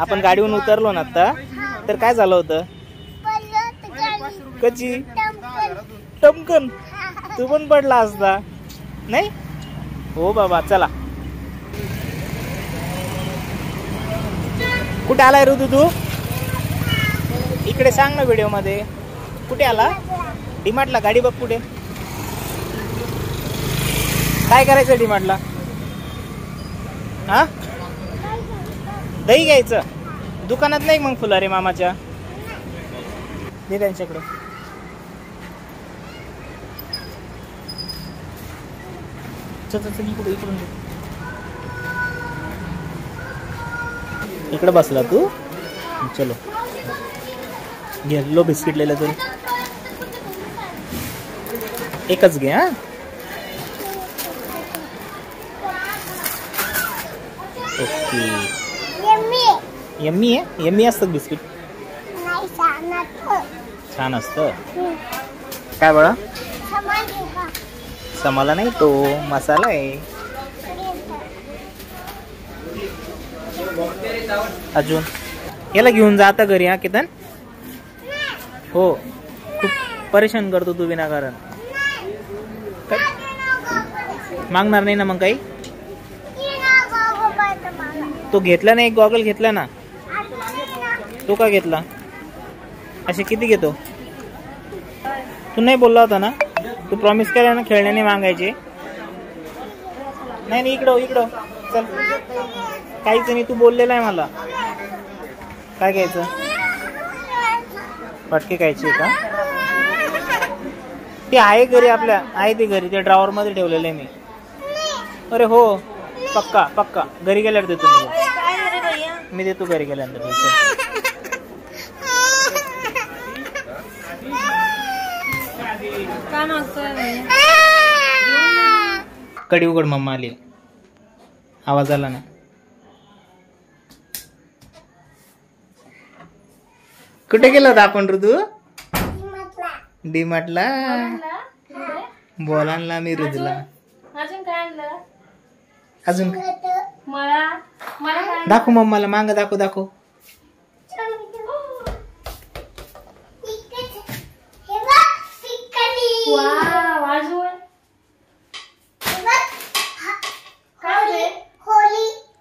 आपण गाडीवरून उतरलो ना आता, तर काय झालं होतं? कची टमकन तू पण पडला असता नाही? हो बाबा चला. कुठे आलाय ऋतू तू? इकडे सांग ना व्हिडिओ मध्ये. कुठे आला? डीमार्टला. गाडी बघ कुठे. काय करायचं डीमार्टला? हा दही घ्यायचं. दुकानात नाही मग फुलारे मामाच्या? दे त्यांच्याकडे. इकडे बसला तू. चलो घे. बिस्किट लिहिलं तरी एकच घे. हा ओके. यम्मी आहे. यम्मी असतात बिस्किट. छान असतं. काय बळा? समाला नाही तो मसाला आहे. अजून याला घेऊन जा आता घरी. हा केतन. हो खूप परेशान करतो तू विनाकारण. मागणार नाही ना मग काही? तो घेतला नाही. एक गॉगल घेतला ना. तो का घेतला? असे किती घेतो? तू नाही बोलला होता ना? तू प्रॉमिस केला ना खेळण्याने मागायचे. नाही इकडं इकडं चल. काहीच नाही. तू बोललेला आहे मला. काय घ्यायचं? फटके खायचे का? ते आहे घरी आपल्या. आहे ते घरी. ते ड्रॉवर मध्ये ठेवलेलं आहे मी. अरे हो पक्का पक्का. घरी गेल्यावर देतो मी देतो घरी गेल्यानंतर. कडी उघड. मम्मा आली. आवाज आला ना. कुठे गेलो होता आपण ऋतू? डीमार्टला. बोला ना मी ऋतूला. अजून काय आणलं? अजून मला दाखव मम्माला. मांग दाखव दाखव.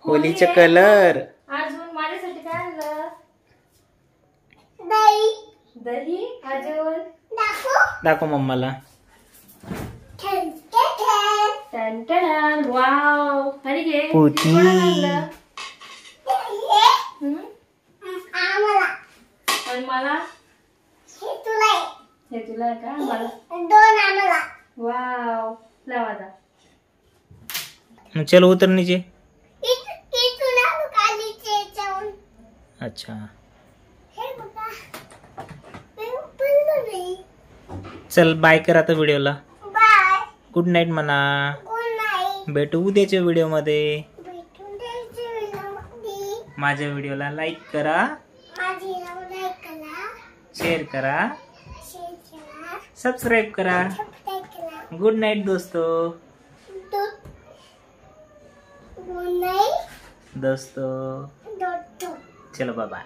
होलीचे कलर. अजून माझ्यासाठी काय आणलं? दही. अजून दाखव मम्माला. वाव. आणि घे. पोती. आणि मला हे तुला आहे का? मला वाव. लावा आता. चलो उतर नीचे. अच्छा चल बाय कर आता व्हिडिओला. गुड नाईट म्हणा. भेटू उद्याच्या व्हिडिओ मध्ये. माझ्या व्हिडिओला लाईक करा, शेअर करा, सबस्क्राईब करा. गुड नाईट दोस्तों. दोस्तों चलो बाय बाय.